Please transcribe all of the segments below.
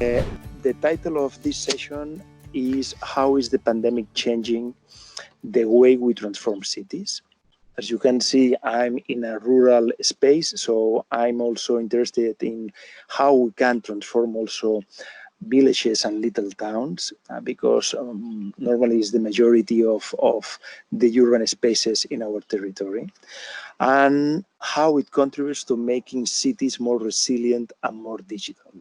The title of this session is How is the pandemic changing the way we transform cities? As you can see, I'm in a rural space, so I'm also interested in how we can transform also villages and little towns, because normally it's the majority of the urban spaces in our territory, and how it contributes to making cities more resilient and more digital.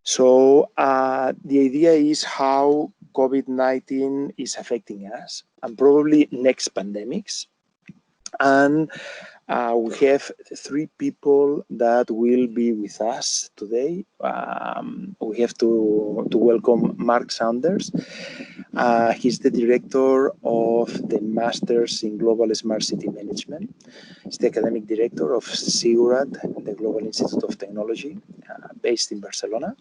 So the idea is how COVID-19 is affecting us and probably next pandemics. And we have three people that will be with us today. We have to welcome Mark Saunders. He's the director of the Masters in Global Smart City Management. He's the academic director of SIGURAT, the Global Institute of Technology, based in Barcelona.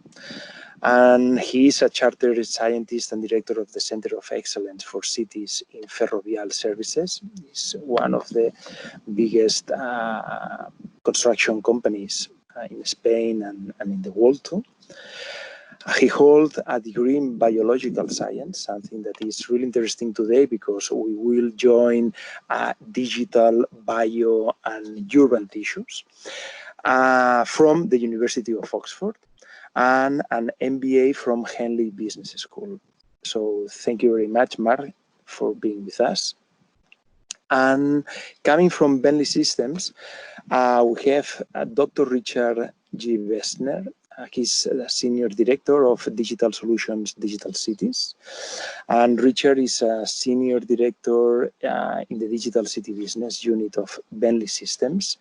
And he is a chartered scientist and director of the Center of Excellence for Cities in Ferrovial Services. He's one of the biggest construction companies in Spain and in the world too. He holds a degree in biological science, something that is really interesting today because we will join digital, bio, and urban tissues from the University of Oxford, and an MBA from Henley Business School. So thank you very much, Mark, for being with us. And coming from Bentley Systems, we have Dr. Richard G. Westner. He's the Senior Director of Digital Solutions, Digital Cities. And Richard is a Senior Director in the Digital City Business Unit of Bentley Systems,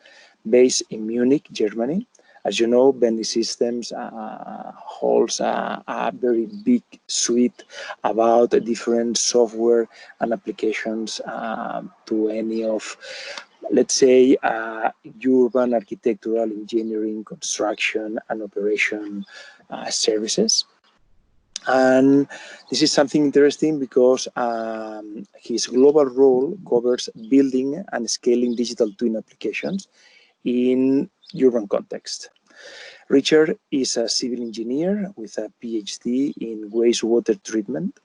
based in Munich, Germany. As you know, Bentley Systems holds a very big suite about different software and applications to any of, let's say, urban architectural engineering, construction, and operation services. And this is something interesting because his global role covers building and scaling digital twin applications in urban context. Richard is a civil engineer with a PhD in wastewater treatment.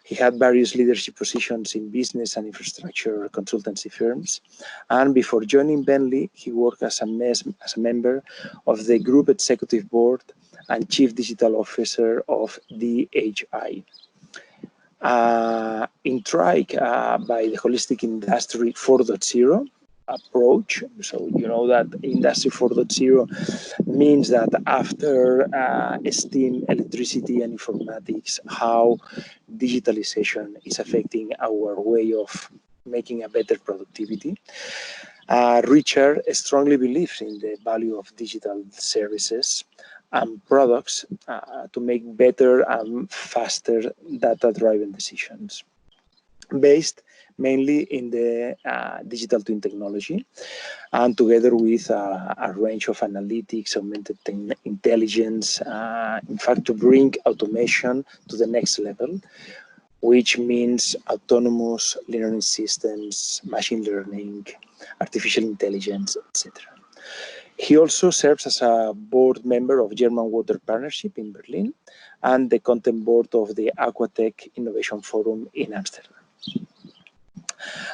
He had various leadership positions in business and infrastructure consultancy firms. And before joining Bentley, he worked as a member of the Group Executive Board and Chief Digital Officer of DHI. Intrigued by the holistic industry 4.0 approach. So you know that Industry 4.0 means that after steam, electricity, and informatics, how digitalization is affecting our way of making a better productivity. Richard strongly believes in the value of digital services and products to make better and faster data-driven decisions, based mainly in the digital twin technology, and together with a range of analytics, augmented intelligence, in fact, to bring automation to the next level, which means autonomous learning systems, machine learning, artificial intelligence, etc. He also serves as a board member of German Water Partnership in Berlin and the content board of the Aquatech Innovation Forum in Amsterdam.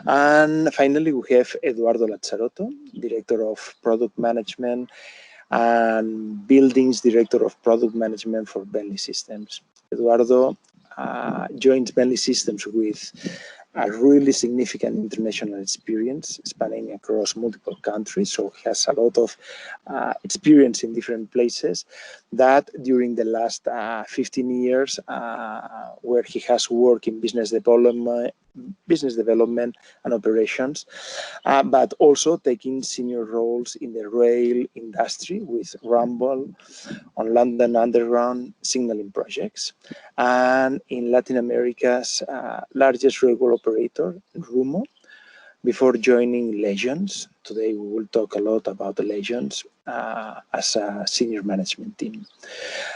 And finally, we have Eduardo Lazzarotto, Director of Product Management and Buildings Director of Product Management for Bentley Systems. Eduardo joins Bentley Systems with a really significant international experience spanning across multiple countries. So he has a lot of experience in different places that during the last 15 years, where he has worked in business development and operations, but also taking senior roles in the rail industry with Rumble on London Underground signaling projects, and in Latin America's largest railway operator, Rumo, before joining Legends. Today we will talk a lot about the Legends as a senior management team.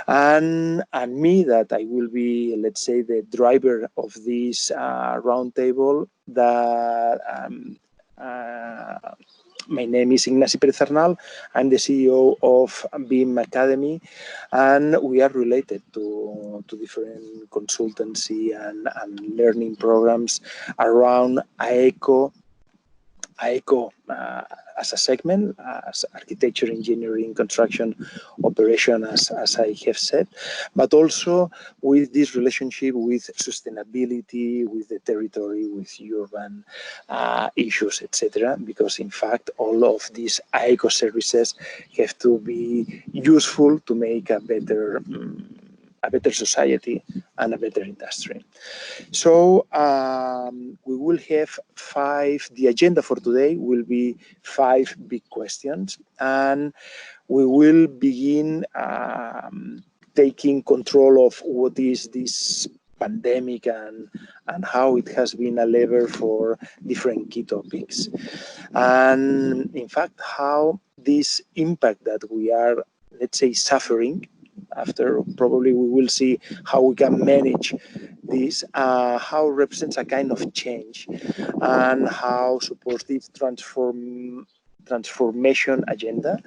And me, that I will be, let's say, the driver of this roundtable, that My name is Ignacio Perez Arnal. I'm the CEO of BIM Academy, and we are related to different consultancy and learning programs around AECO as a segment, as architecture, engineering, construction, operation, as I have said, but also with this relationship with sustainability, with the territory, with urban issues, etc. Because in fact, all of these AECO services have to be useful to make a better society and a better industry. So we will have the agenda for today will be 5 big questions, and we will begin taking control of what is this pandemic and how it has been a lever for different key topics. And in fact, how this impact that we are, let's say, suffering after, probably we will see how we can manage this, how it represents a kind of change, and how supports this transformation agenda.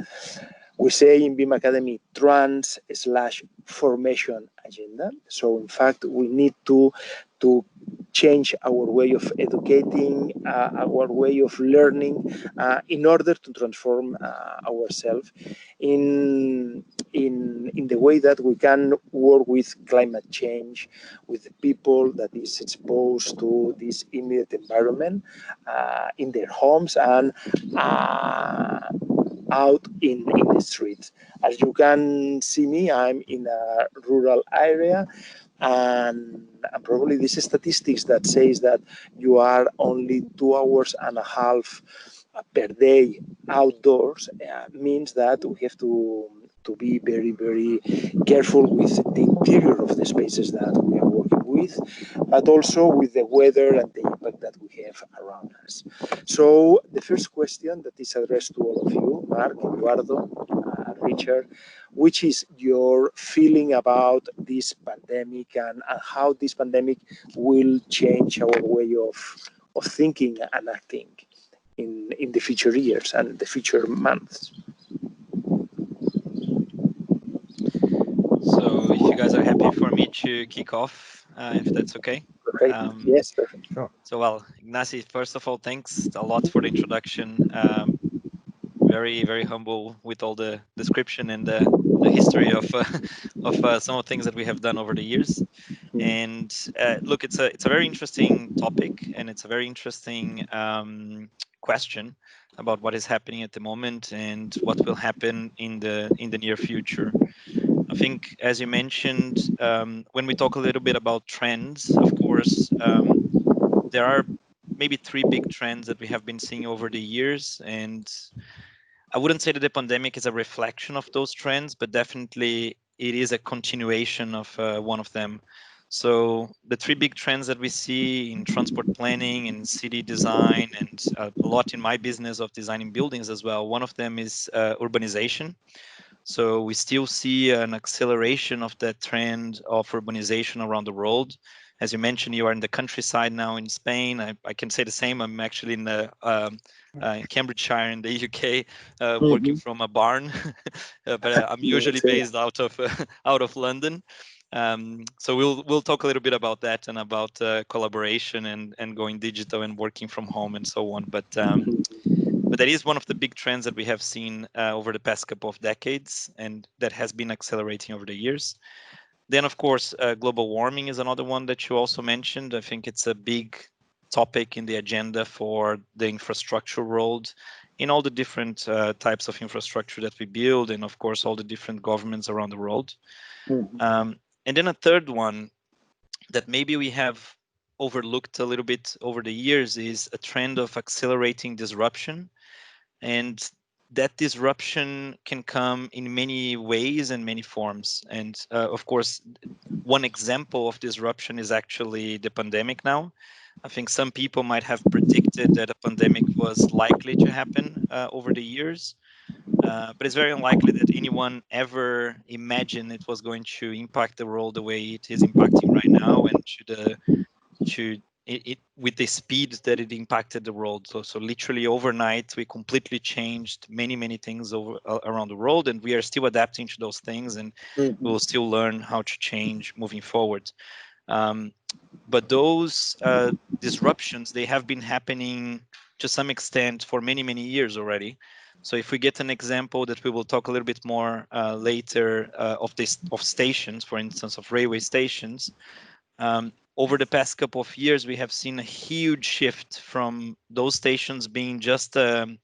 We say in BIM Academy, trans/formation agenda. So in fact, we need to change our way of educating, our way of learning, in order to transform ourselves in the way that we can work with climate change, with the people that is exposed to this immediate environment in their homes and out in the streets. As you can see me, I'm in a rural area, and probably these statistics that says that you are only 2.5 hours per day outdoors means that we have to be very, very careful with the interior of the spaces that we are working with, but also with the weather and the impact that we have around us. So the first question that is addressed to all of you, Mark, Eduardo, Richard, which is your feeling about this pandemic and how this pandemic will change our way of thinking and acting in the future years and the future months. So if you guys are happy for me to kick off, if that's okay. Perfect. Yes, perfect. Sure. So, well, Ignacio, first of all, thanks a lot for the introduction. Very, very humble with all the description and the history of some of the things that we have done over the years. And look, it's a very interesting topic, and it's a very interesting question about what is happening at the moment and what will happen in the near future. I think, as you mentioned, when we talk a little bit about trends, of course, there are maybe 3 big trends that we have been seeing over the years, and I wouldn't say that the pandemic is a reflection of those trends, but definitely it is a continuation of one of them. So the 3 big trends that we see in transport planning and city design, and a lot in my business of designing buildings as well, one of them is urbanization. So we still see an acceleration of that trend of urbanization around the world. As you mentioned, you are in the countryside now in Spain. I can say the same. I'm actually in the Cambridgeshire in the UK, working from a barn, but I'm usually based out of London. So we'll talk a little bit about that and about collaboration and going digital and working from home and so on. But that is one of the big trends that we have seen over the past couple of decades, and that has been accelerating over the years. Then, of course, global warming is another one that you also mentioned. I think it's a big topic in the agenda for the infrastructure world, in all the different types of infrastructure that we build, and of course, all the different governments around the world. And then a third one that maybe we have overlooked a little bit over the years is a trend of accelerating disruption. And that disruption can come in many ways and many forms. And of course, one example of disruption is actually the pandemic now. I think some people might have predicted that a pandemic was likely to happen over the years, but it's very unlikely that anyone ever imagined it was going to impact the world the way it is impacting right now, and to with the speed that it impacted the world. So literally overnight, we completely changed many things around the world, and we are still adapting to those things, and we will still learn how to change moving forward. But those disruptions, they have been happening to some extent for many years already. So if we get an example that we will talk a little bit more later of stations, for instance, of railway stations, over the past couple of years, we have seen a huge shift from those stations being just a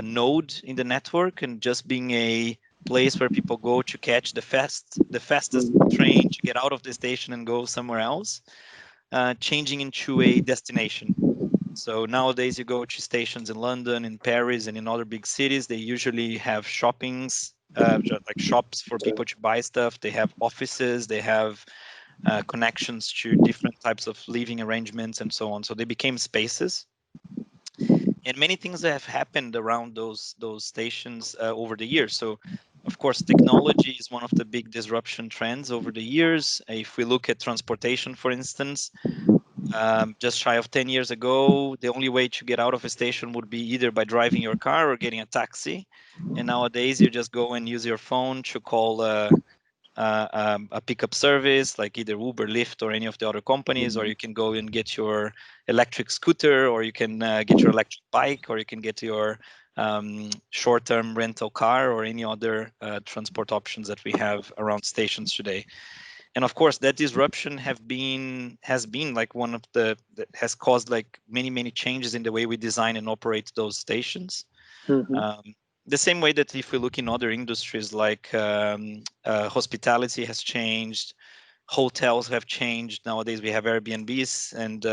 node in the network and just being a place where people go to catch the fastest train to get out of the station and go somewhere else, changing into a destination. So nowadays you go to stations in London, in Paris, and in other big cities, they usually have shoppings, like shops for people to buy stuff. They have offices, they have connections to different types of living arrangements and so on. So they became spaces. And many things have happened around those stations over the years. So of course, technology is one of the big disruption trends over the years. If we look at transportation, for instance, just shy of 10 years ago, the only way to get out of a station would be either by driving your car or getting a taxi. And nowadays, you just go and use your phone to call a pickup service like either Uber, Lyft, or any of the other companies, or you can go and get your electric scooter, or you can get your electric bike, or you can get your short-term rental car, or any other transport options that we have around stations today. And of course, that disruption has been like one of that has caused like many changes in the way we design and operate those stations. The same way that if we look in other industries like hospitality has changed, hotels have changed. Nowadays we have Airbnbs and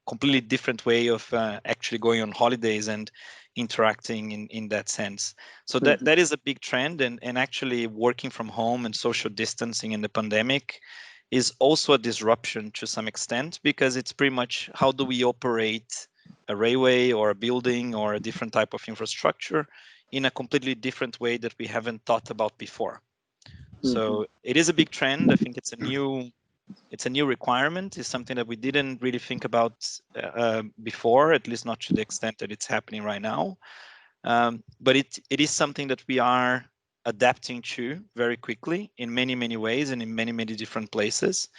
completely different way of actually going on holidays and interacting in that sense. So that is a big trend, and actually working from home and social distancing in the pandemic is also a disruption to some extent, because it's pretty much how do we operate a railway or a building or a different type of infrastructure in a completely different way that we haven't thought about before. So it is a big trend. I think it's a new requirement. It's something that we didn't really think about before, at least not to the extent that it's happening right now. But it is something that we are adapting to very quickly in many ways and in many different places.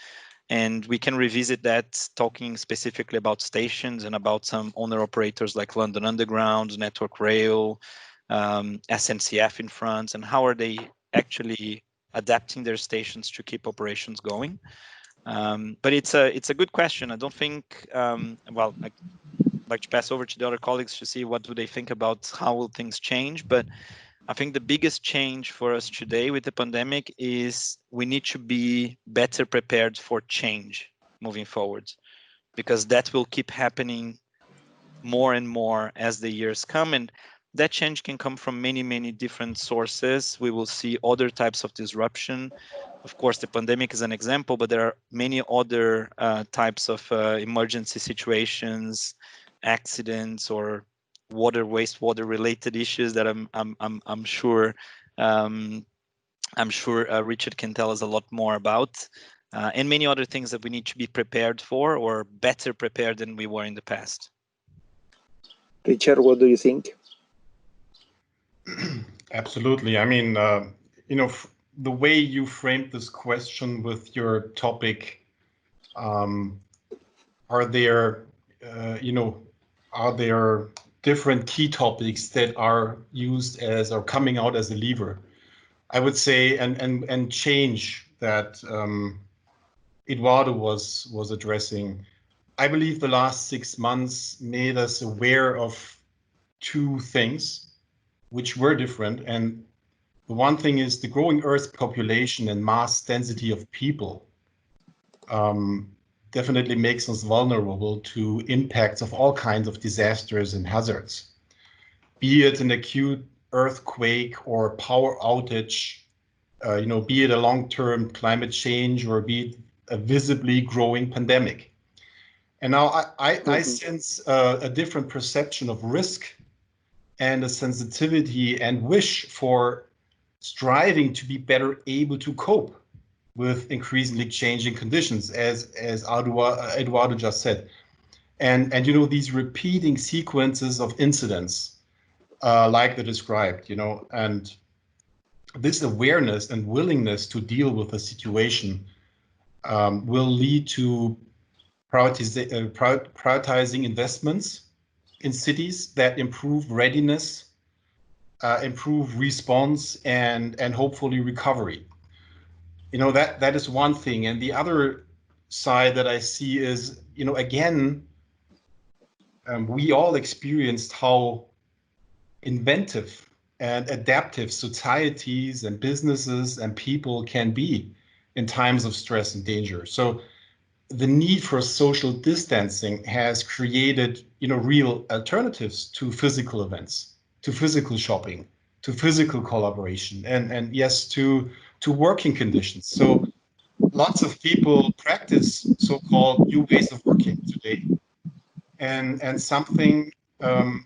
And we can revisit that talking specifically about stations and about some owner operators like London Underground, Network Rail, SNCF in France, and how are they actually adapting their stations to keep operations going. But it's a good question. I don't think, well, I'd like to pass over to the other colleagues to see what do they think about how will things change. But I think the biggest change for us today with the pandemic is we need to be better prepared for change moving forward, because that will keep happening more and more as the years come. And that change can come from many different sources. We will see other types of disruption. Of course, the pandemic is an example, but there are many other types of emergency situations, accidents, or wastewater related issues that I'm sure Richard can tell us a lot more about, and many other things that we need to be prepared for, or better prepared than we were in the past. Richard, what do you think? Absolutely. I mean, the way you framed this question with your topic, are there different key topics that are used as or coming out as a lever? I would say, and change that Eduardo was addressing. I believe the last 6 months made us aware of two things which were different. And the one thing is the growing Earth population and mass density of people definitely makes us vulnerable to impacts of all kinds of disasters and hazards, be it an acute earthquake or power outage, be it a long-term climate change, or be it a visibly growing pandemic. And now I sense a different perception of risk and a sensitivity and wish for striving to be better able to cope with increasingly changing conditions, as Eduardo just said. and you know, these repeating sequences of incidents, like the described, you know, and this awareness and willingness to deal with the situation will lead to prioritizing investments in cities that improve readiness, improve response, and hopefully recovery. You know, that is one thing. And the other side that I see is, you know, again, we all experienced how inventive and adaptive societies and businesses and people can be in times of stress and danger. So the need for social distancing has created, you know, real alternatives to physical events, to physical shopping, to physical collaboration, and yes, to working conditions. So lots of people practice so-called new ways of working today, and something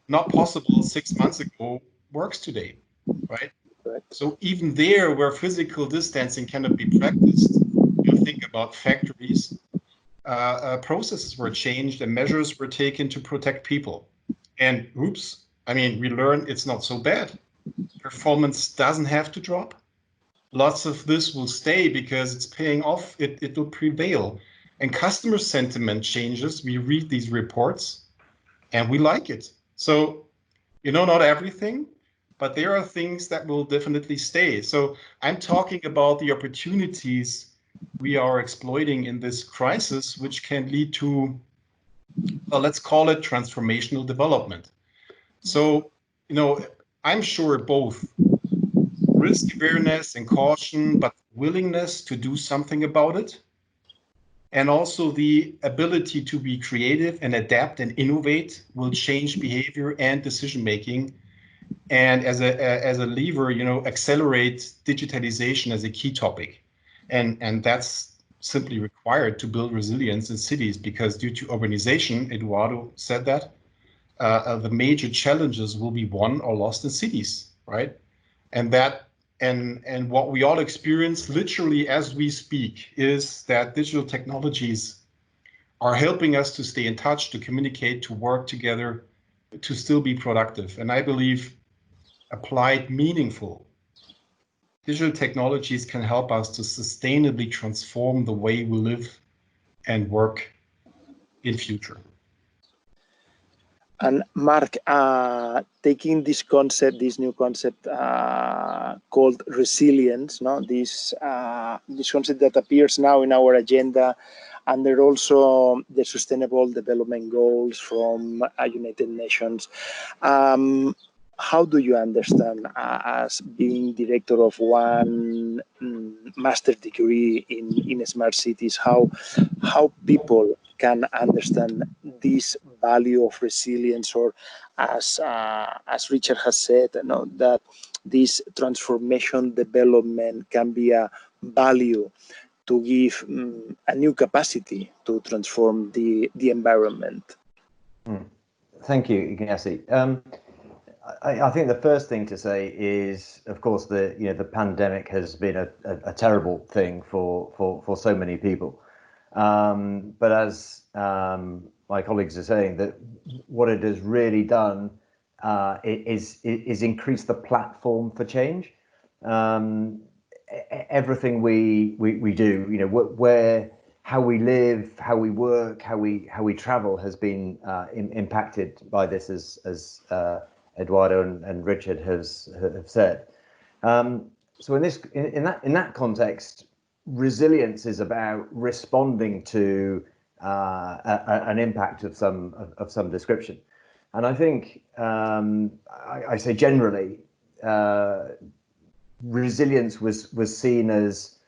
not possible 6 months ago works today, right? Correct. So even there, where physical distancing cannot be practiced, you think about factories, processes were changed and measures were taken to protect people. And oops, I mean, we learned it's not so bad. Performance doesn't have to drop. Lots of this will stay because it's paying off. It will prevail. And customer sentiment changes. We read these reports and we like it. So, you know, not everything, but there are things that will definitely stay. So I'm talking about the opportunities we are exploiting in this crisis, which can lead to, well, let's call it transformational development. So, you know, I'm sure both risk awareness and caution, but willingness to do something about it, and also the ability to be creative and adapt and innovate will change behavior and decision making. And as a lever, you know, accelerate digitalization as a key topic, and that's simply required to build resilience in cities, because due to urbanization, Eduardo said that the major challenges will be won or lost in cities, right? And that and what we all experience literally as we speak is that digital technologies are helping us to stay in touch, to communicate, to work together, to still be productive. And I believe applied meaningful digital technologies can help us to sustainably transform the way we live and work in future. And Mark, taking this concept, this new concept called resilience, no, this concept that appears now in our agenda, under also the Sustainable Development Goals from United Nations. How do you understand, as being director of one master degree in smart cities, how people can understand this value of resilience, or as Richard has said, you know, that this transformation development can be a value to give a new capacity to transform the environment? Thank you, Ignacy. I think the first thing to say is, of course, the pandemic has been a terrible thing for so many people. But as my colleagues are saying, that what it has really done is increase the platform for change. Everything we do, you know, how we live, how we work, how we travel has been impacted by this, as Eduardo and Richard have said. So in that context, resilience is about responding to an impact of some description, and I think I say generally, resilience was seen as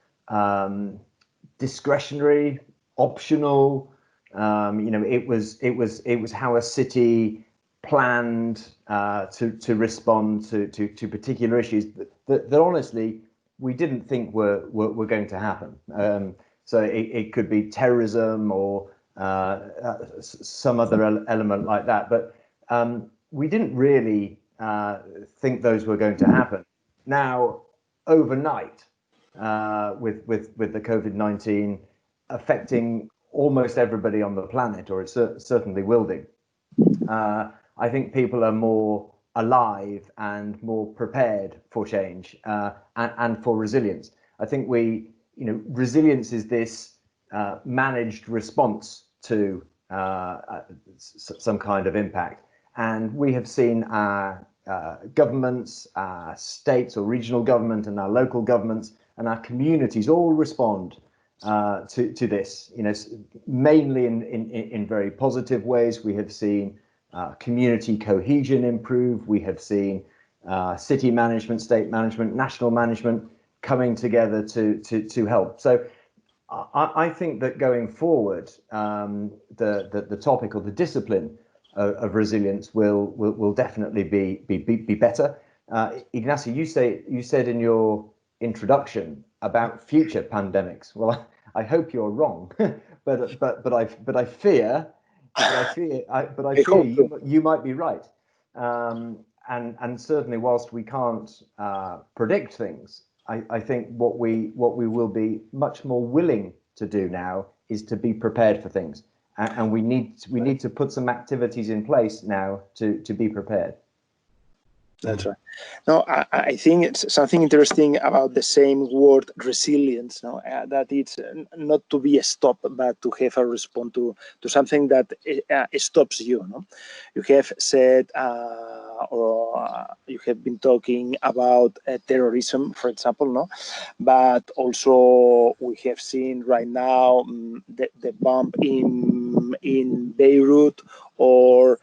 discretionary, optional. You know, it was how a city planned to respond to particular issues that honestly we didn't think were going to happen. So it could be terrorism or some other element like that, but we didn't really think those were going to happen. Now, overnight, with the COVID-19 affecting almost everybody on the planet, or it certainly will do. I think people are more alive and more prepared for change and for resilience. I think resilience is this managed response to some kind of impact. And we have seen our governments, our states or regional government and our local governments and our communities all respond to this, mainly in very positive ways. We have seen community cohesion improve. We have seen city management, state management, national management coming together to help. So I think that going forward, the topic or the discipline of resilience will definitely be better. Ignacio, you said in your introduction about future pandemics. Well, I hope you're wrong, but I fear you might be right. And certainly, whilst we can't predict things, I think what we will be much more willing to do now is to be prepared for things, and we need to put some activities in place now to be prepared. That's right. No, I think it's something interesting about the same word resilience. No, that it's not to be a stop, but to have a response to something that stops you. No, you have said or you have been talking about terrorism, for example. No, but also we have seen right now the bomb in Beirut or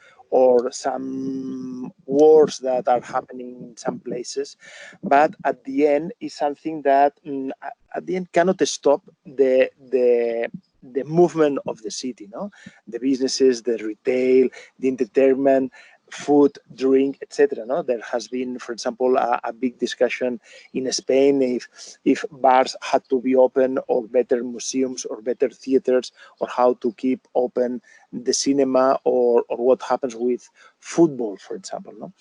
some wars that are happening in some places, but at the end is something that at the end cannot stop the movement of the city, no, the businesses, the retail, the entertainment, food, drink, etc. No, there has been, for example, a big discussion in Spain if bars had to be open, or better museums, or better theaters, or how to keep open the cinema, or what happens with football, for example. No,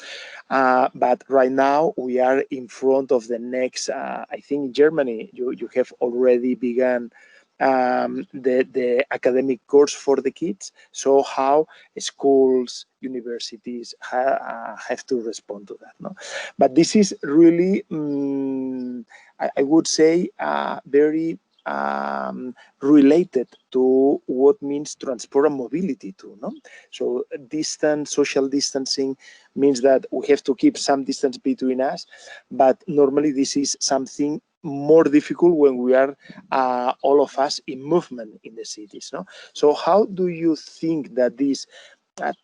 but right now we are in front of the next. I think in Germany you have already begun the academic course for the kids. So how schools, universities have to respond to that. No, but this is really, I would say, very related to what means transport and mobility too. No, so social distancing means that we have to keep some distance between us, but normally this is something more difficult when we are all of us in movement in the cities. No, so how do you think that this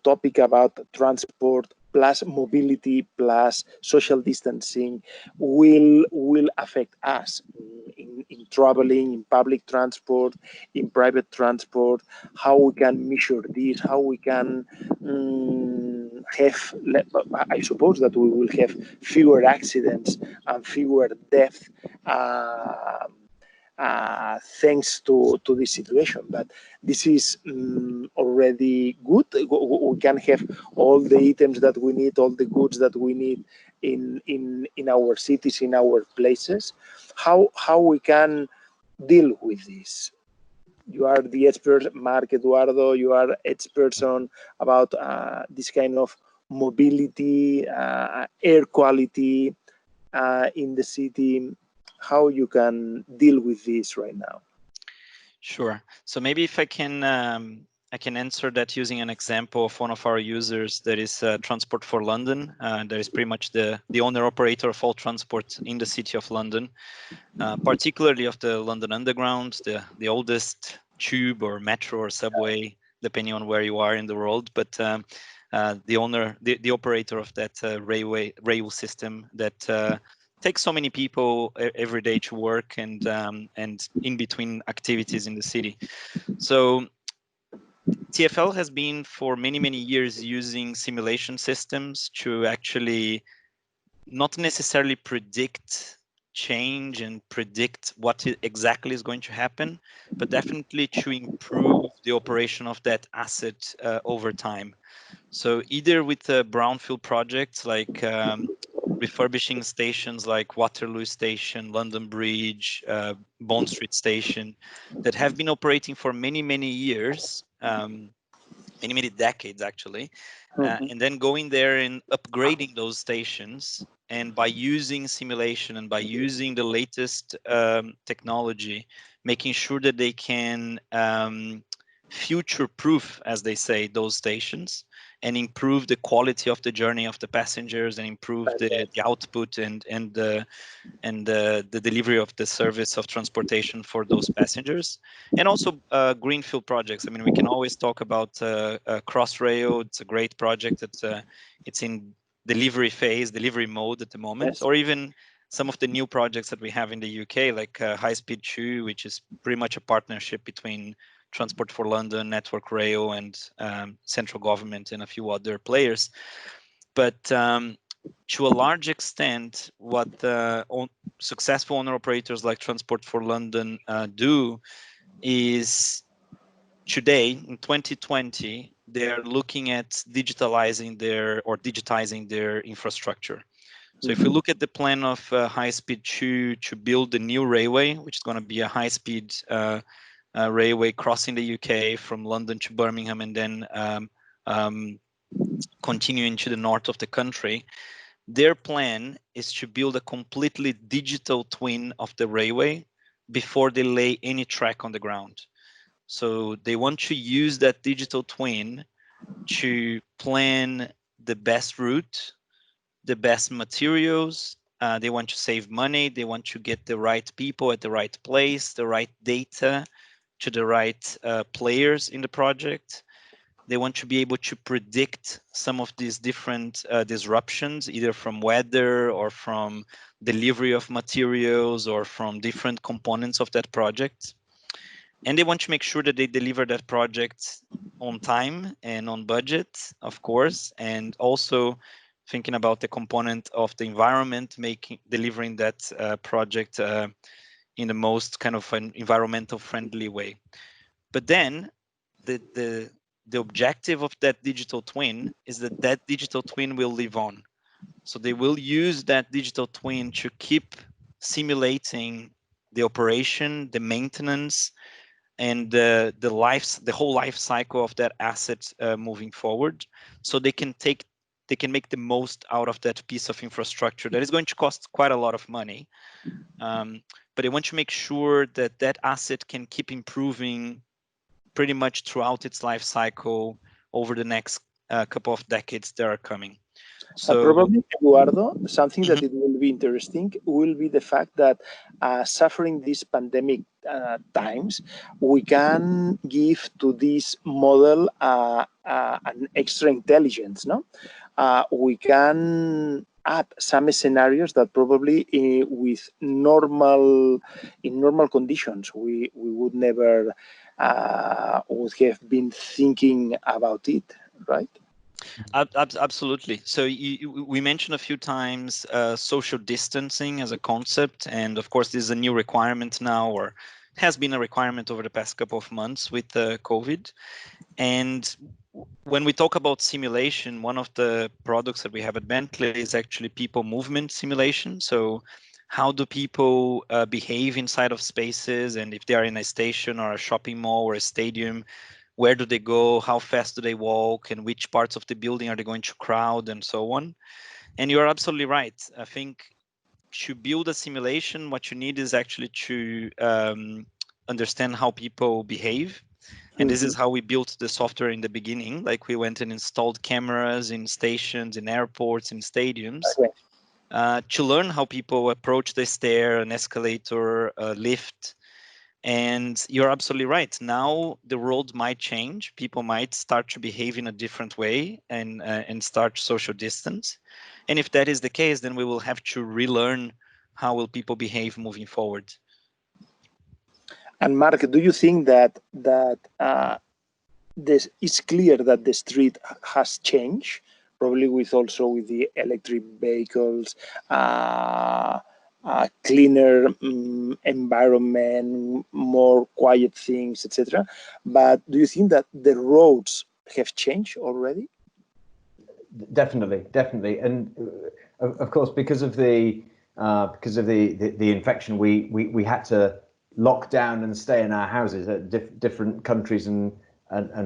topic about transport plus mobility plus social distancing will affect us in traveling, in public transport, in private transport? How we can measure this? How we can have? I suppose that we will have fewer accidents and fewer deaths. Thanks to this situation, but this is already good. We can have all the items that we need, all the goods that we need in our cities, in our places. How we can deal with this? You are the expert, Mark, Eduardo. You are experts on about this kind of mobility, air quality in the city. How you can deal with this right now? Sure. So maybe if I can answer that using an example of one of our users that is Transport for London. That is pretty much the owner operator of all transport in the city of London, particularly of the London Underground, the oldest tube or metro or subway, depending on where you are in the world. But the operator of that rail system that takes so many people every day to work and in between activities in the city. So TfL has been for many years using simulation systems to actually not necessarily predict change and predict what exactly is going to happen, but definitely to improve the operation of that asset over time. So either with brownfield projects like refurbishing stations like Waterloo Station, London Bridge, Bond Street Station, that have been operating for many, many years, many decades actually, and then going there and upgrading those stations, and by using simulation and by using the latest technology, making sure that they can future-proof, as they say, those stations, and improve the quality of the journey of the passengers, and improve the output and the delivery of the service of transportation for those passengers. And also greenfield projects. I mean, we can always talk about Crossrail. It's a great project. It's in delivery mode at the moment. Yes. Or even some of the new projects that we have in the UK, like High Speed 2, which is pretty much a partnership between Transport for London, Network Rail, and central government and a few other players. But to a large extent, what successful owner-operators like Transport for London do is today, in 2020, they're looking at digitizing their infrastructure. So if we look at the plan of High Speed 2 to build a new railway, which is going to be a high-speed railway crossing the UK from London to Birmingham and then continuing to the north of the country, their plan is to build a completely digital twin of the railway before they lay any track on the ground. So they want to use that digital twin to plan the best route, the best materials. They want to save money. They want to get the right people at the right place, the right data to the right players in the project. They want to be able to predict some of these different disruptions, either from weather or from delivery of materials or from different components of that project. And they want to make sure that they deliver that project on time and on budget, of course, and also thinking about the component of the environment, delivering that project in the most kind of an environmental friendly way. But then the objective of that digital twin is that that digital twin will live on. So they will use that digital twin to keep simulating the operation, the maintenance, and the whole life cycle of that asset moving forward. So they can make the most out of that piece of infrastructure that is going to cost quite a lot of money. But they want to make sure that that asset can keep improving pretty much throughout its life cycle over the next couple of decades that are coming. So probably, Eduardo, something that it will be interesting will be the fact that suffering these pandemic times, we can give to this model an extra intelligence, no? We can add some scenarios that probably in normal conditions we would never would have been thinking about it, right? Absolutely. So we mentioned a few times social distancing as a concept, and of course this is a new requirement now, or has been a requirement over the past couple of months with COVID. And when we talk about simulation, one of the products that we have at Bentley is actually people movement simulation. So how do people behave inside of spaces, and if they are in a station or a shopping mall or a stadium, where do they go, how fast do they walk, and which parts of the building are they going to crowd, and so on. And you're absolutely right. I think to build a simulation, what you need is actually to understand how people behave. And this is how we built the software in the beginning. Like we went and installed cameras in stations, in airports, in stadiums, to learn how people approach the stair, an escalator, a lift. And you're absolutely right. Now the world might change. People might start to behave in a different way and start social distance. And if that is the case, then we will have to relearn how will people behave moving forward. And Mark, do you think that this is clear that the street has changed, probably with the electric vehicles, cleaner environment, more quiet things, etc. But do you think that the roads have changed already? definitely, and of course, because of the infection, we had to lock down and stay in our houses. Different countries and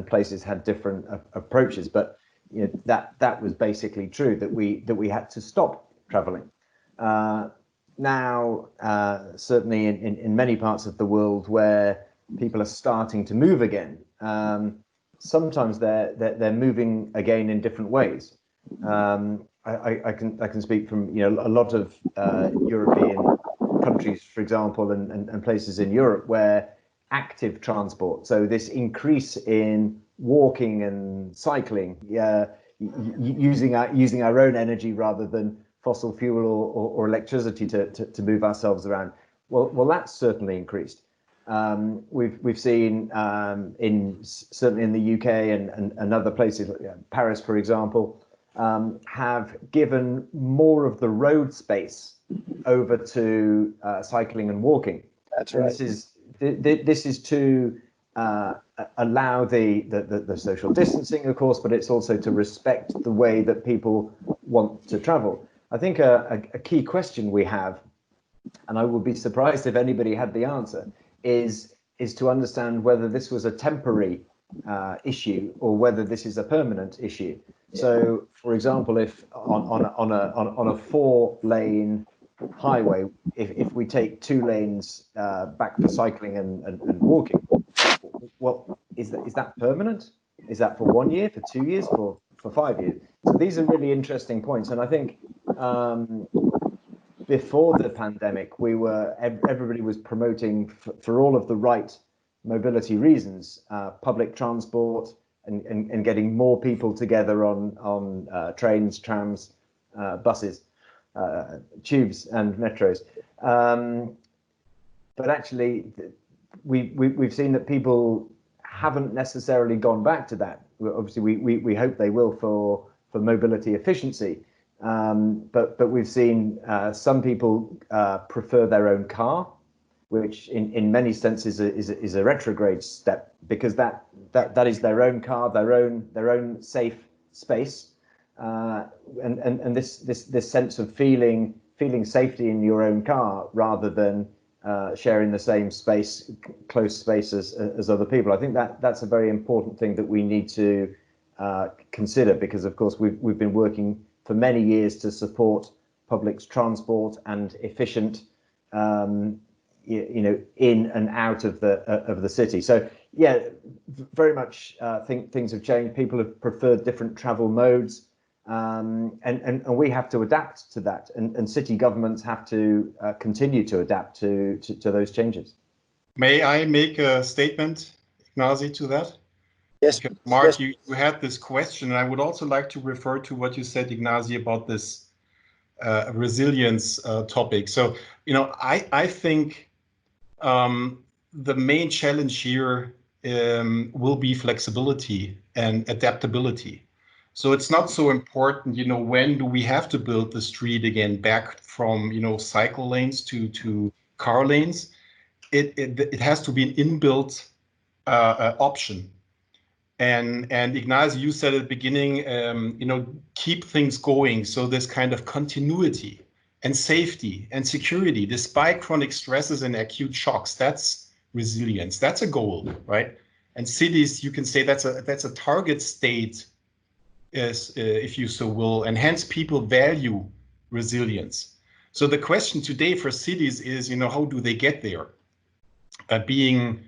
places had different approaches, but you know, that was basically true, that we had to stop traveling. Now, certainly in many parts of the world where people are starting to move again, sometimes they're moving again in different ways. I can speak from, you know, a lot of European countries, for example, and places in Europe where active transport, so this increase in walking and cycling, using our own energy rather than fossil fuel or electricity to move ourselves around. Well, that's certainly increased. We've seen certainly in the UK and other places, like Paris, for example, have given more of the road space over to cycling and walking. That's right. This is to allow the social distancing, of course, but it's also to respect the way that people want to travel. I think a key question we have, and I would be surprised if anybody had the answer, is to understand whether this was a temporary issue or whether this is a permanent issue. Yeah. So, for example, if on a 4-lane highway, if we take 2 lanes back for cycling and walking, well, is that permanent? Is that for 1 year, for 2 years, for 5 years? So these are really interesting points, and I think before the pandemic, everybody was promoting for all of the right mobility reasons, public transport and getting more people together on trains, trams, buses, tubes and metros. But actually, we've seen that people haven't necessarily gone back to that. Obviously, we hope they will for mobility efficiency. But we've seen some people prefer their own car, which in many senses is a retrograde step, because that is their own car, their own safe space, and this sense of feeling safety in your own car rather than sharing the same space, close space as other people. I think that's a very important thing that we need to consider, because of course we've been working for many years to support public transport and efficient, in and out of the city. So yeah, very much think things have changed. People have preferred different travel modes, and we have to adapt to that, and city governments have to continue to adapt to those changes. May I make a statement, Ignazi, to that? Yes. Because Mark, yes. You had this question, and I would also like to refer to what you said, Ignazi, about this resilience topic. So, I think the main challenge here will be flexibility and adaptability. So it's not so important, when do we have to build the street again back from, cycle lanes to car lanes. It has to be an inbuilt option. And Ignazi, you said at the beginning, keep things going. So this kind of continuity and safety and security, despite chronic stresses and acute shocks, that's resilience. That's a goal, right? And cities, you can say that's a target state, if you so will, and hence people value resilience. So the question today for cities is, how do they get there? Being,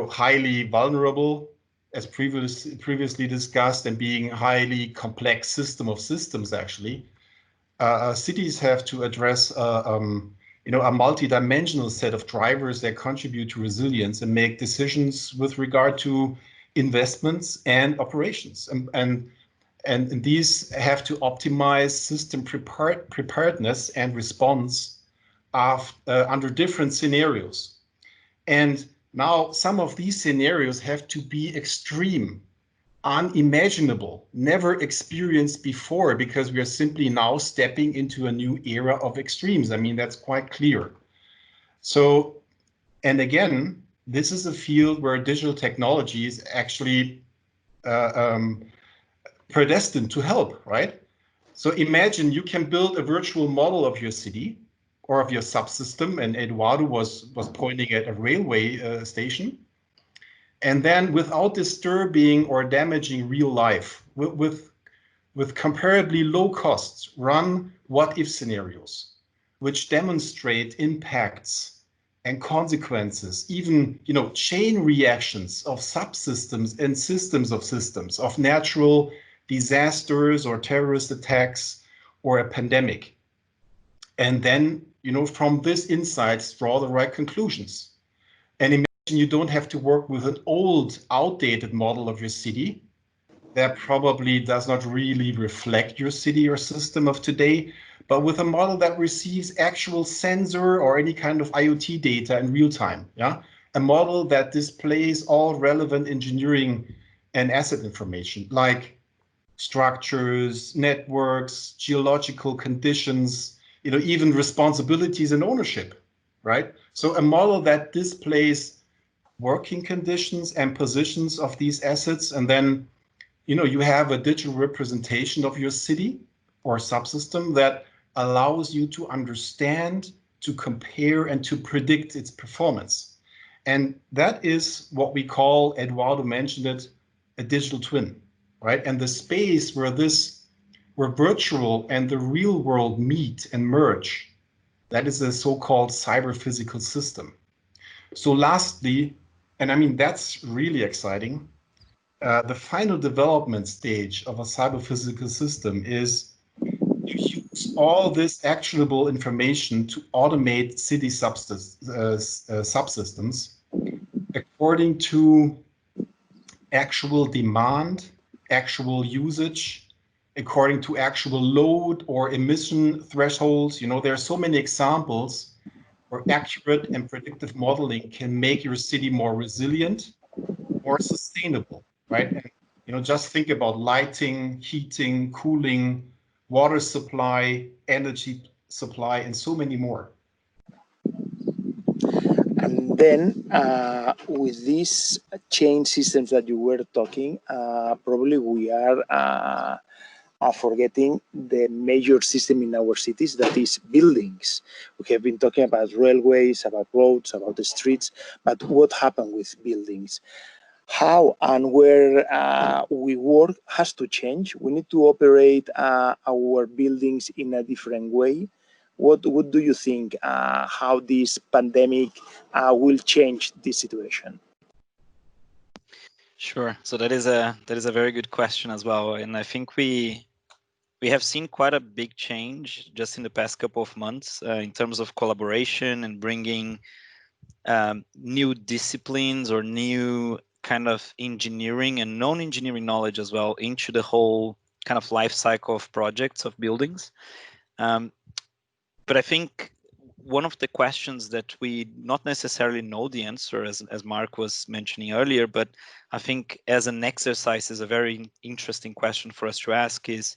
highly vulnerable, as previously discussed, and being highly complex system of systems, actually, cities have to address a multi-dimensional set of drivers that contribute to resilience and make decisions with regard to investments and operations. And these have to optimize system preparedness and response under different scenarios. And now some of these scenarios have to be extreme, unimaginable, never experienced before, because we are simply now stepping into a new era of extremes. I mean, that's quite clear. So, and again, this is a field where digital technologies actually predestined to help, right? So imagine you can build a virtual model of your city or of your subsystem, and Eduardo was pointing at a railway station, and then without disturbing or damaging real life, with comparably low costs, run what-if scenarios, which demonstrate impacts and consequences, even chain reactions of subsystems and systems of systems, of natural disasters or terrorist attacks or a pandemic. And then, from this insights, draw the right conclusions. And imagine you don't have to work with an old, outdated model of your city that probably does not really reflect your city or system of today, but with a model that receives actual sensor or any kind of IoT data in real time. Yeah, a model that displays all relevant engineering and asset information like structures, networks, geological conditions, even responsibilities and ownership, right? So a model that displays working conditions and positions of these assets, and then you have a digital representation of your city or subsystem that allows you to understand, to compare, and to predict its performance. And that is what we call, Eduardo mentioned it, a digital twin, right? And the space where virtual and the real world meet and merge, that is a so-called cyber-physical system. So lastly, and I mean, that's really exciting, the final development stage of a cyber-physical system is to use all this actionable information to automate city subsystems according to actual demand, actual usage, according to actual load or emission thresholds. There are so many examples where accurate and predictive modeling can make your city more resilient, more sustainable, right? And just think about lighting, heating, cooling, water supply, energy supply, and so many more. And then with these chain systems that you were talking, probably we are forgetting the major system in our cities, that is buildings. We have been talking about railways, about roads, about the streets, but what happened with buildings? How and where we work has to change. We need to operate our buildings in a different way. What do you think? How this pandemic will change this situation? Sure. So that is a very good question as well, and I think we have seen quite a big change just in the past couple of months in terms of collaboration and bringing new disciplines or new kind of engineering and non-engineering knowledge as well into the whole kind of life cycle of projects of buildings. But I think one of the questions that we not necessarily know the answer, as Mark was mentioning earlier, but I think as an exercise is a very interesting question for us to ask is,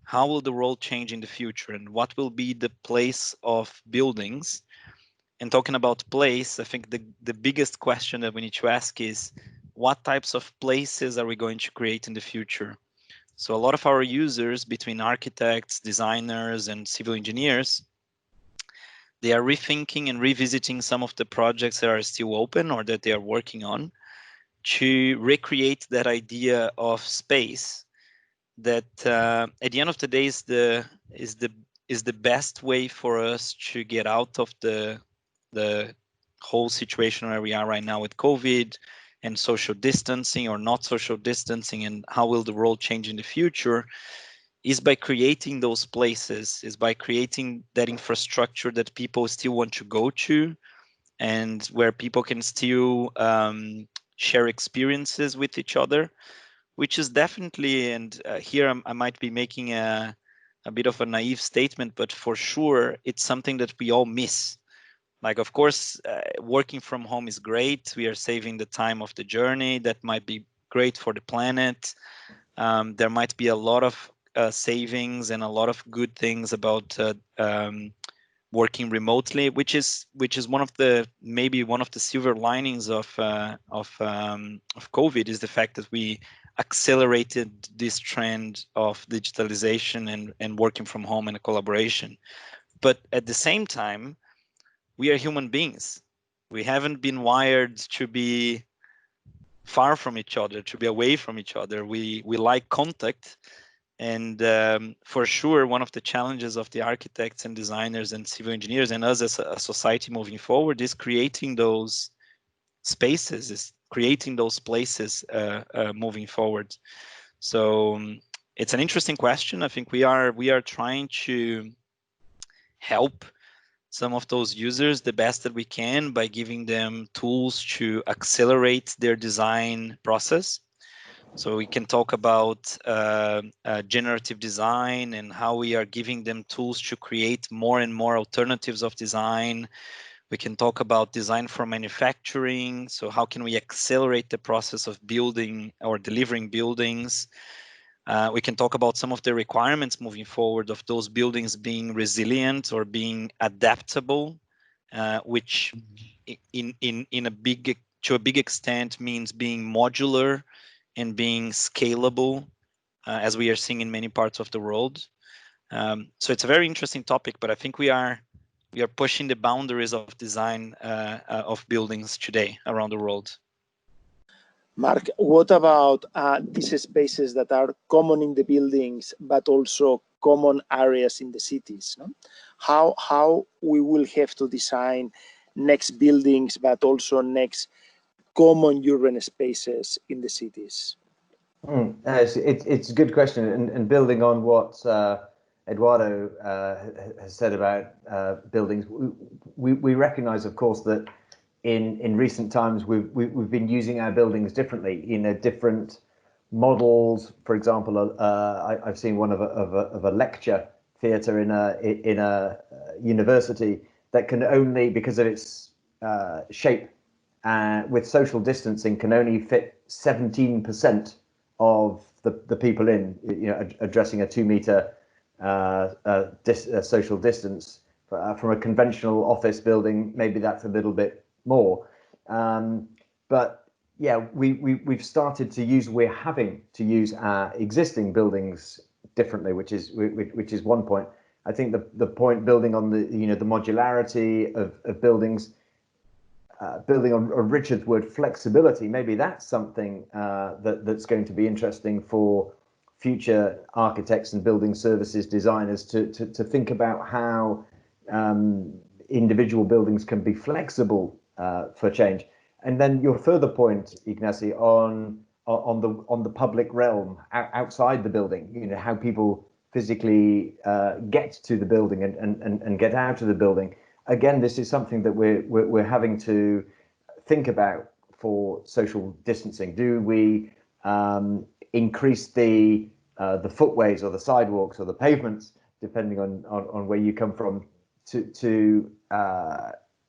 how will the world change in the future and what will be the place of buildings? And talking about place, I think the biggest question that we need to ask is, what types of places are we going to create in the future? So a lot of our users, between architects, designers, and civil engineers, they are rethinking and revisiting some of the projects that are still open or that they are working on to recreate that idea of space that at the end of the day is the best way for us to get out of the whole situation where we are right now with COVID and social distancing or not social distancing, and how will the world change in the future, is by creating those places, is by creating that infrastructure that people still want to go to and where people can still share experiences with each other, which is definitely, and here I might be making a bit of a naive statement, but for sure, it's something that we all miss. Like, of course, working from home is great. We are saving the time of the journey. That might be great for the planet. There might be a lot of savings and a lot of good things about working remotely, which is one of the maybe one of the silver linings of COVID is the fact that we accelerated this trend of digitalization and working from home and collaboration. But at the same time, we are human beings. We haven't been wired to be far from each other, to be away from each other. We like contact. And for sure, one of the challenges of the architects and designers and civil engineers and us as a society moving forward is creating those spaces, is creating those places moving forward. So it's an interesting question. I think we are trying to help some of those users the best that we can by giving them tools to accelerate their design process. So we can talk about generative design and how we are giving them tools to create more and more alternatives of design. We can talk about design for manufacturing. So how can we accelerate the process of building or delivering buildings? We can talk about some of the requirements moving forward of those buildings being resilient or being adaptable, which to a big extent means being modular and being scalable, as we are seeing in many parts of the world. So it's a very interesting topic, but I think we are pushing the boundaries of design of buildings today around the world. Mark, what about these spaces that are common in the buildings, but also common areas in the cities? No? How we will have to design next buildings, but also next common urban spaces in the cities? It's a good question, and building on what Eduardo has said about buildings, we recognise, of course, that in recent times we've been using our buildings differently, different models. For example, I've seen one of a lecture theatre in a university that can only, because of its shape, with social distancing, can only fit 17% of the people in, addressing a 2 meter social distance. From a conventional office building, maybe that's a little bit more, but yeah, we've started to use, we're having to use our existing buildings differently, which is one point. I think the point, building on the modularity of buildings, building on Richard's word, flexibility, maybe that's something that's going to be interesting for future architects and building services designers to think about how individual buildings can be flexible for change. And then your further point, Ignacy, on the public realm outside the building, how people physically get to the building and get out of the building. Again, this is something that we're having to think about for social distancing. Do we increase the footways or the sidewalks or the pavements, depending on where you come from, to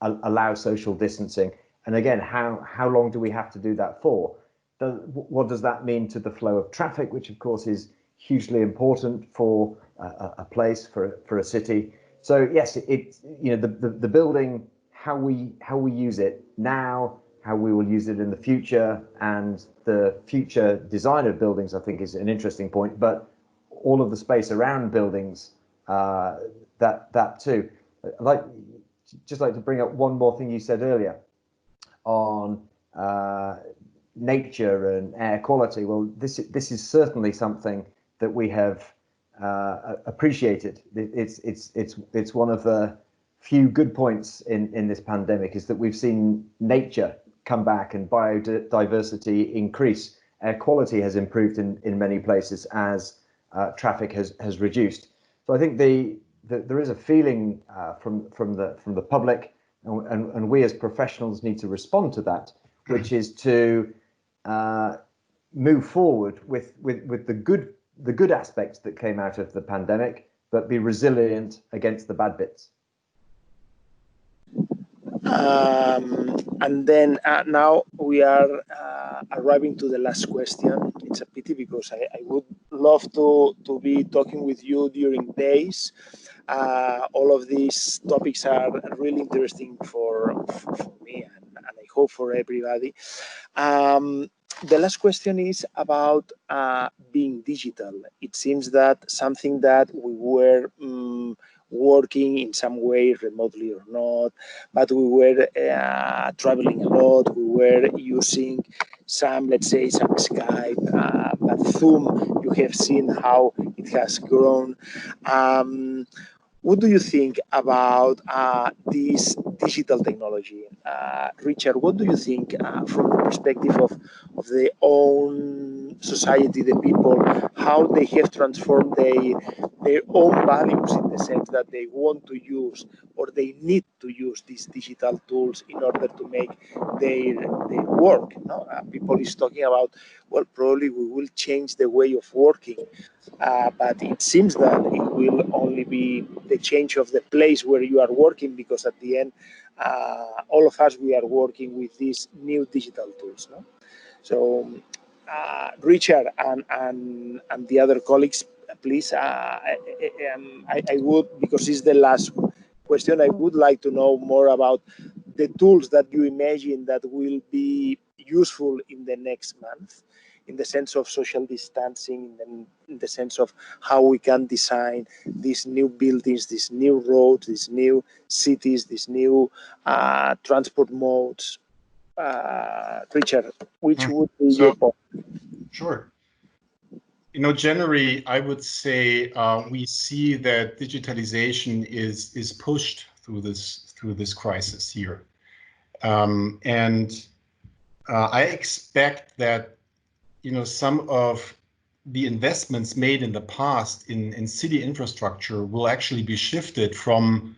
allow social distancing? And again, how long do we have to do that for? What does that mean to the flow of traffic, which of course is hugely important for a place, for a city? So yes, it's the building, how we use it now, how we will use it in the future, and the future design of buildings, I think, is an interesting point. But all of the space around buildings, that too. Just like to bring up one more thing you said earlier on nature and air quality. Well, this is certainly something that we have appreciated. It's one of the few good points in this pandemic, is that we've seen nature come back and biodiversity increase. Air quality has improved in many places as traffic has reduced. So I think there is a feeling from the public, and we as professionals need to respond to that, which is to move forward with the good aspects that came out of the pandemic, but be resilient against the bad bits. And then now we are arriving to the last question. It's a pity because I would love to be talking with you during days. All of these topics are really interesting for me, and I hope for everybody. The last question is about being digital. It seems that something that we were working in some way, remotely or not, but we were traveling a lot. We were using some, let's say, some Skype, but Zoom. You have seen how it has grown. What do you think about this digital technology? Richard, what do you think from the perspective of their own society, the people, how they have transformed their own values in the sense that they want to use or they need to use these digital tools in order to make their work? No? People is talking about, well, probably we will change the way of working. But it seems that it will only be the change of the place where you are working, because at the end, all of us, we are working with these new digital tools. No? So, Richard and the other colleagues, please, I would, because it's the last question, I would like to know more about the tools that you imagine that will be useful in the next month, in the sense of social distancing, in the sense of how we can design these new buildings, these new roads, these new cities, these new transport modes. Richard, which would be your point? Sure. Generally, I would say we see that digitalization is pushed through this crisis here, and I expect that some of the investments made in the past in city infrastructure will actually be shifted from,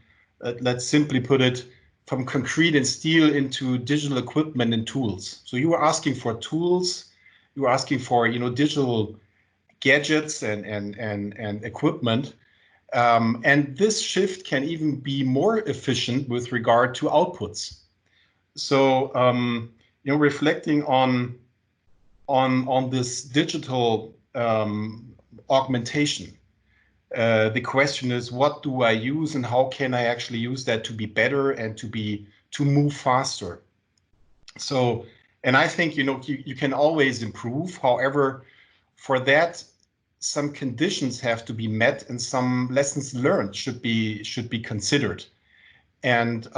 let's simply put it, from concrete and steel into digital equipment and tools. So you were asking for tools, you were asking for digital gadgets and equipment, and this shift can even be more efficient with regard to outputs. So reflecting on this digital augmentation, the question is, what do I use and how can I actually use that to be better and to move faster? So, and I think you can always improve. However, for that, some conditions have to be met and some lessons learned should be considered. And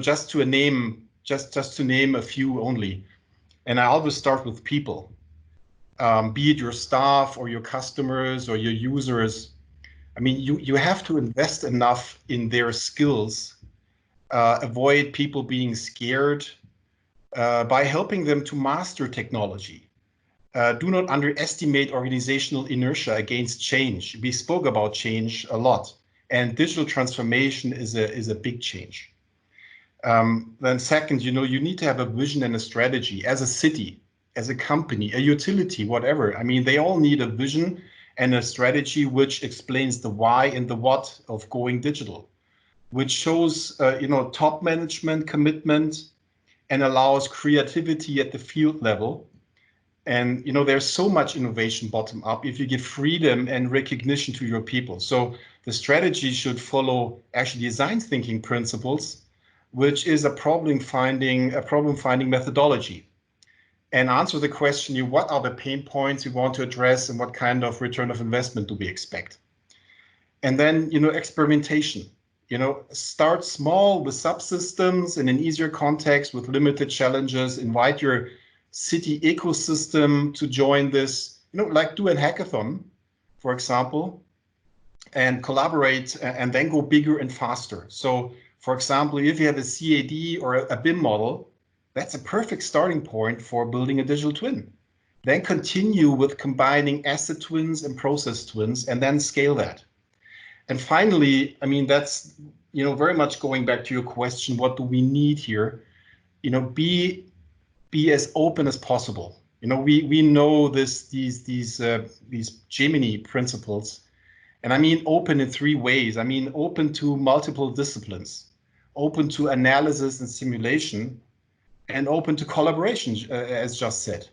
just to name a few only, and I always start with people. Be it your staff or your customers or your users. I mean, you have to invest enough in their skills, avoid people being scared by helping them to master technology. Do not underestimate organizational inertia against change. We spoke about change a lot, and digital transformation is a big change. Then second, you need to have a vision and a strategy as a city, as a company, a utility, whatever. I mean, they all need a vision and a strategy which explains the why and the what of going digital, which shows top management commitment and allows creativity at the field level. And there's so much innovation bottom up if you give freedom and recognition to your people. So the strategy should follow actually design thinking principles, which is a problem finding methodology, and answer the question, what are the pain points you want to address and what kind of return of investment do we expect? And then experimentation. Start small with subsystems in an easier context with limited challenges. Invite your city ecosystem to join this, like do a hackathon, for example, and collaborate and then go bigger and faster. So, for example, if you have a CAD or a BIM model, that's a perfect starting point for building a digital twin. Then continue with combining asset twins and process twins and then scale that. And finally, I mean, that's, very much going back to your question, what do we need here? Be as open as possible. We know these Gemini principles, and I mean open in three ways. I mean open to multiple disciplines, open to analysis and simulation, and open to collaboration, as just said.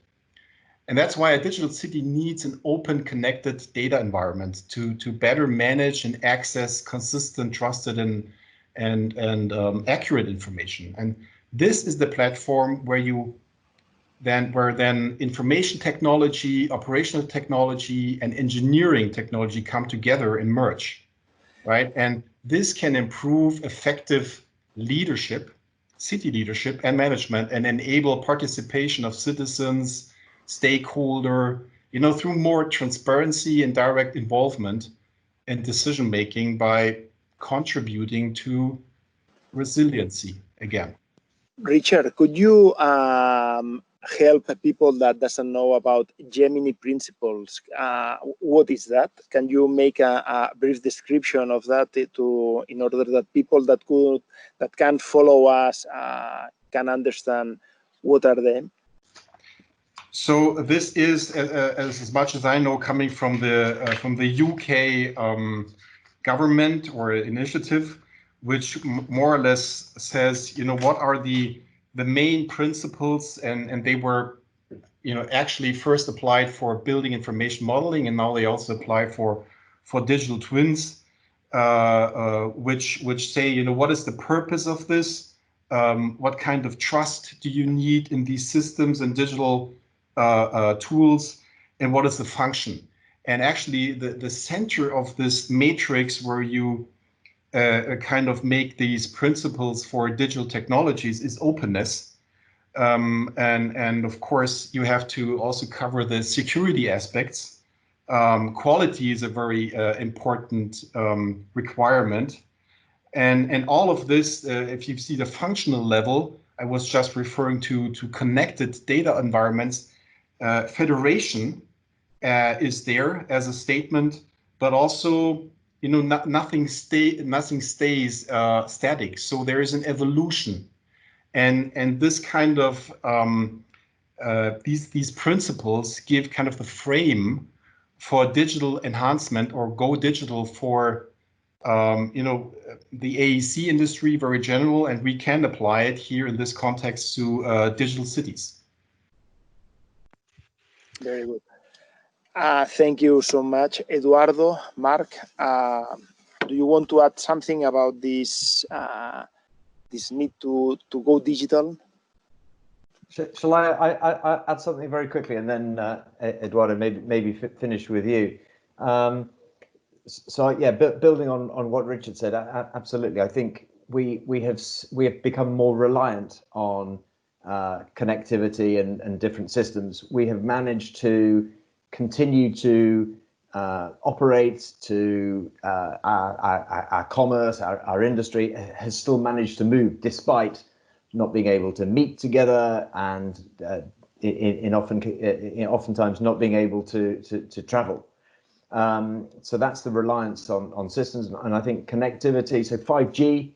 And that's why a digital city needs an open, connected data environment to better manage and access consistent, trusted, and accurate information. And this is the platform where you where information technology, operational technology, and engineering technology come together and merge, right? And this can improve effective leadership, city leadership and management, and enable participation of citizens, stakeholder, through more transparency and direct involvement in decision making by contributing to resiliency again. Richard, could you help people that doesn't know about Gemini principles? What is that? Can you make a brief description of that in order that people that can follow us can understand what are them? So this is, as much as I know, coming from the UK government or initiative, which more or less says, what are the main principles, and they were, actually first applied for building information modeling, and now they also apply for digital twins, which say, what is the purpose of this? What kind of trust do you need in these systems and digital tools, and what is the function? And actually, the center of this matrix where you kind of make these principles for digital technologies is openness. And of course, you have to also cover the security aspects. Quality is a very important requirement. And all of this, if you see the functional level, I was just referring to connected data environments. Federation is there as a statement, but also, nothing stays static. So there is an evolution, and this kind of these principles give kind of the frame for digital enhancement, or go digital for the AEC industry very general, and we can apply it here in this context to digital cities. Very good. Thank you so much, Eduardo. Mark, do you want to add something about this this need to go digital? Shall I add something very quickly, and then Eduardo, maybe finish with you. So yeah, building on what Richard said, absolutely. I think we have become more reliant on connectivity and different systems. We have managed to continue to operate, to our commerce, our industry has still managed to move despite not being able to meet together, and oftentimes not being able to travel. So that's the reliance on systems, and I think connectivity. So 5G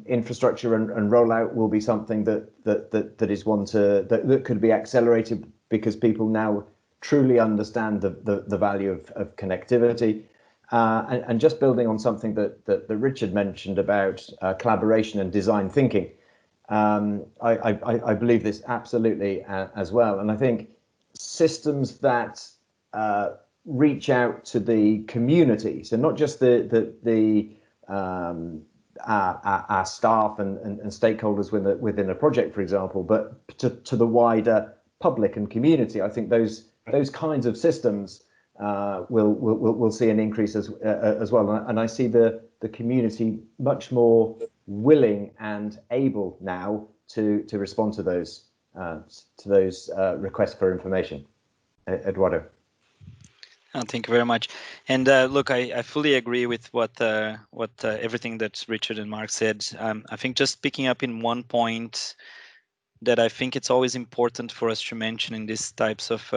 infrastructure and rollout will be something that is one that could be accelerated, because people now truly understand the value of connectivity. And just building on something that Richard mentioned about collaboration and design thinking, I believe this absolutely as well. And I think systems that reach out to the community, so not just our staff and stakeholders within a project, for example, but to the wider public and community. I think those kinds of systems will see an increase as well. And I see the community much more willing and able now to respond to those requests for information. Eduardo. Thank you very much. And look, I fully agree with what everything that Richard and Mark said. I think just picking up in one point that I think it's always important for us to mention in these types of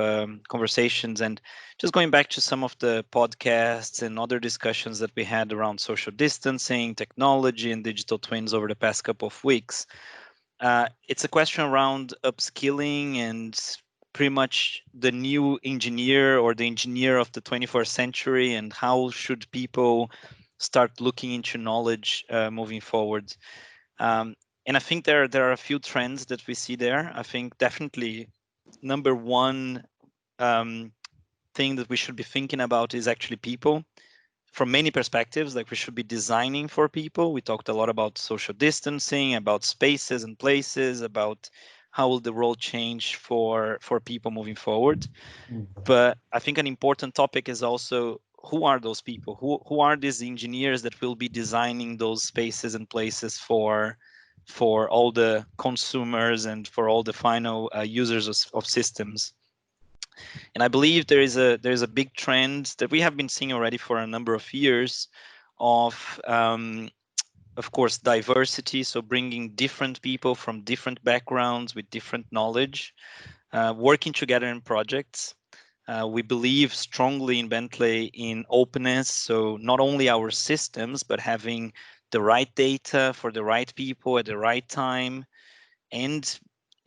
conversations, and just going back to some of the podcasts and other discussions that we had around social distancing, technology, and digital twins over the past couple of weeks. It's a question around upskilling and pretty much the new engineer or the engineer of the 21st century, and how should people start looking into knowledge moving forward. And I think there are a few trends that we see there. I think definitely number one thing that we should be thinking about is actually people from many perspectives. Like, we should be designing for people. We talked a lot about social distancing, about spaces and places, about how will the world change for people moving forward. Mm. But I think an important topic is also, who are those people? Who are these engineers that will be designing those spaces and places for all the consumers and for all the final users of systems? And I believe there is a big trend that we have been seeing already for a number of years of course, diversity. So bringing different people from different backgrounds with different knowledge, working together in projects. We believe strongly in Bentley in openness. So not only our systems, but having the right data for the right people at the right time, and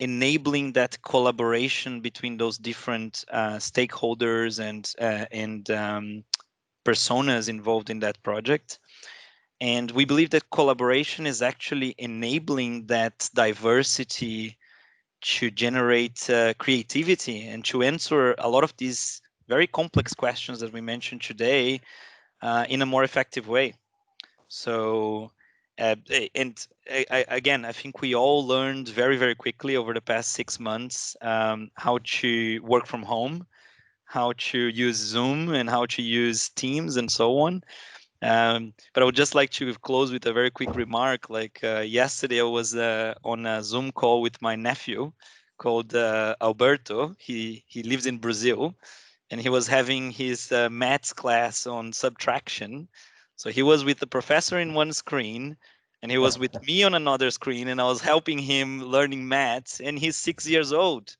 enabling that collaboration between those different stakeholders and personas involved in that project. And we believe that collaboration is actually enabling that diversity to generate creativity and to answer a lot of these very complex questions that we mentioned today in a more effective way. So, again, I think we all learned very, very quickly over the past 6 months how to work from home, how to use Zoom, and how to use Teams and so on. But I would just like to close with a very quick remark. Like yesterday, I was on a Zoom call with my nephew called Alberto. He lives in Brazil, and he was having his maths class on subtraction. So he was with the professor in one screen, and he was with me on another screen, and I was helping him learning maths. And he's 6 years old.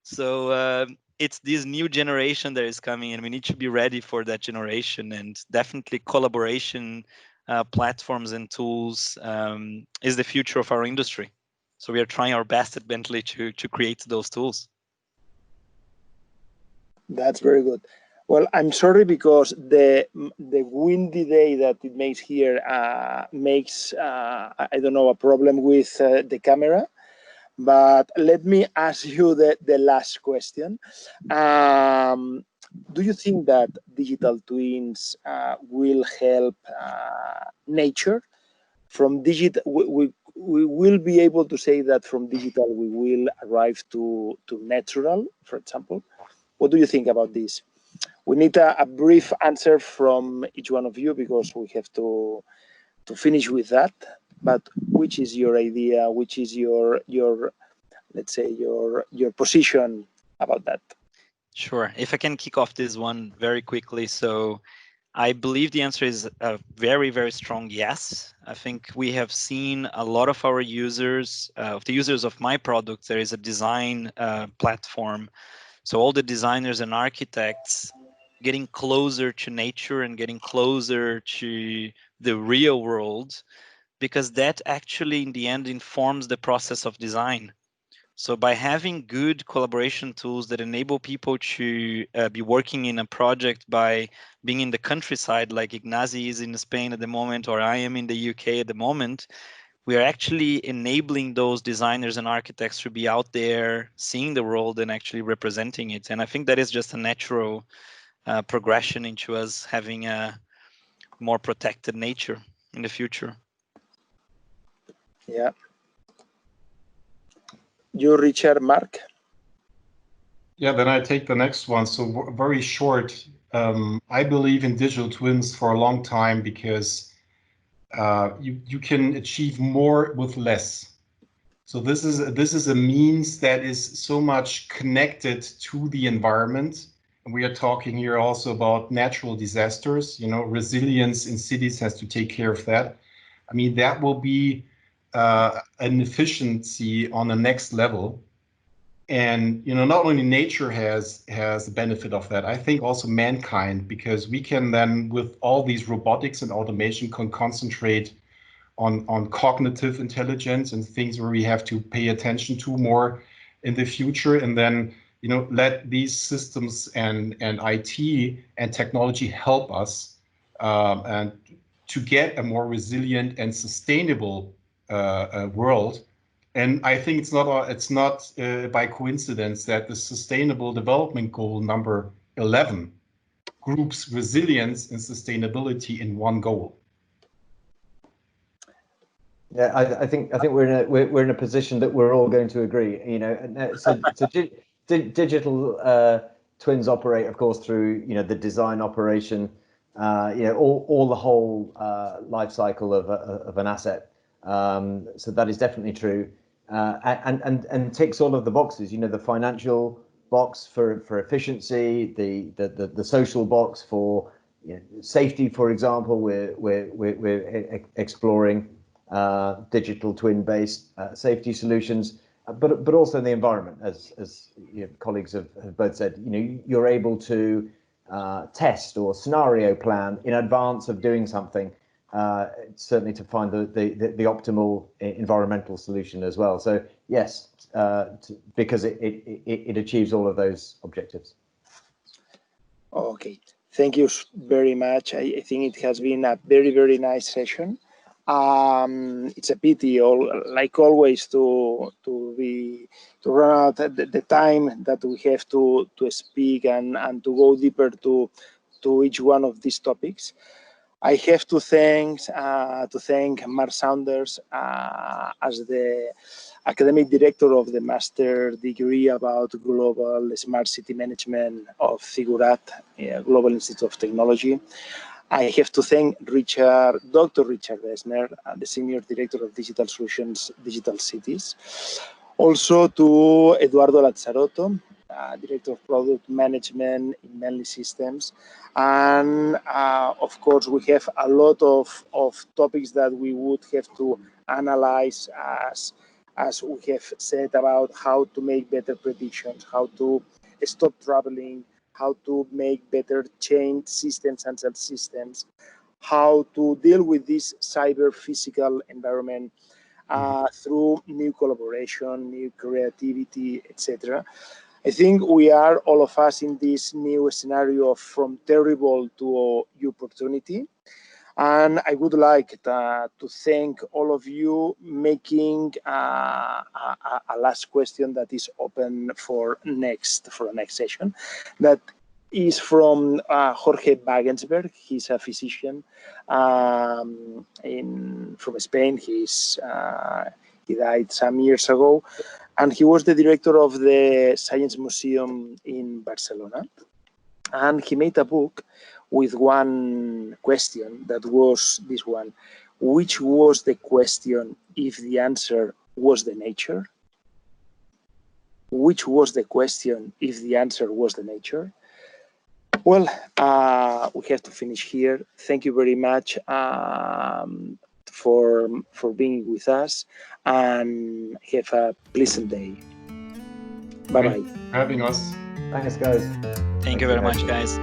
So it's this new generation that is coming, and we need to be ready for that generation. And definitely collaboration platforms and tools is the future of our industry. So we are trying our best at Bentley to create those tools. That's very good. Well, I'm sorry because the windy day that it makes here makes I don't know, a problem with the camera. But let me ask you the last question. Do you think that digital twins will help nature? From digital, we will be able to say that from digital we will arrive to natural, for example. What do you think about this? We need a brief answer from each one of you because we have to finish with that. But which is your idea? Which is your let's say your position about that? Sure. If I can kick off this one very quickly. So I believe the answer is a very, very strong yes. I think we have seen a lot of our users, of the users of my product, there is a design platform. So all the designers and architects getting closer to nature and getting closer to the real world, because that actually in the end informs the process of design. So by having good collaboration tools that enable people to be working in a project by being in the countryside, like Ignazi is in Spain at the moment, or I am in the UK at the moment, we are actually enabling those designers and architects to be out there, seeing the world and actually representing it. And I think that is just a natural progression into us having a more protected nature in the future. Yeah. You, Richard, Mark? Yeah, then I take the next one. So very short. I believe in digital twins for a long time because you can achieve more with less. So this is a means that is so much connected to the environment. And we are talking here also about natural disasters. You know, resilience in cities has to take care of that. I mean, that will be an efficiency on the next level. And you know, not only nature has the benefit of that, I think also mankind, because we can then, with all these robotics and automation, can concentrate on cognitive intelligence and things where we have to pay attention to more in the future, and then you know, let these systems and IT and technology help us and to get a more resilient and sustainable world. And I think it's not by coincidence that the Sustainable Development Goal number 11 groups resilience and sustainability in one goal. Yeah, I think we're in a position that we're all going to agree. You know, and so digital twins operate, of course, through the design operation, all the whole life cycle of an asset. So that is definitely true, and ticks all of the boxes. You know, the financial box for efficiency, the social box for safety, for example. We're exploring digital twin-based safety solutions, but also in the environment, as colleagues have both said. You're able to test or scenario plan in advance of doing something, certainly to find the optimal environmental solution as well. So yes, because it achieves all of those objectives. Okay, thank you very much. I think it has been a very, very nice session. It's a pity, like always, to run out the time that we have to speak and to go deeper to each one of these topics. I have to thank Mark Saunders as the academic director of the master degree about global smart city management of Figurat, Global Institute of Technology. I have to thank Dr. Richard Dessner, the Senior Director of Digital Solutions, Digital Cities. Also to Eduardo Lazzarotto, Director of Product Management in Bentley Systems. And of course, we have a lot of topics that we would have to analyze as we have said about how to make better predictions, how to stop traveling, how to make better chain systems and subsystems, how to deal with this cyber physical environment through new collaboration, new creativity, etc. I think we are, all of us, in this new scenario from terrible to opportunity. And I would like to thank all of you, making a last question that is open for the next session. That is from Jorge Wagensberg. He's a physician from Spain. He died some years ago, and he was the director of the Science Museum in Barcelona. And he made a book with one question that was this one: which was the question if the answer was the nature? Which was the question if the answer was the nature? Well, we have to finish here. Thank you very much for being with us, and have a pleasant day. Bye-bye. Thanks for having us. Thanks, guys. Thank you very much, guys.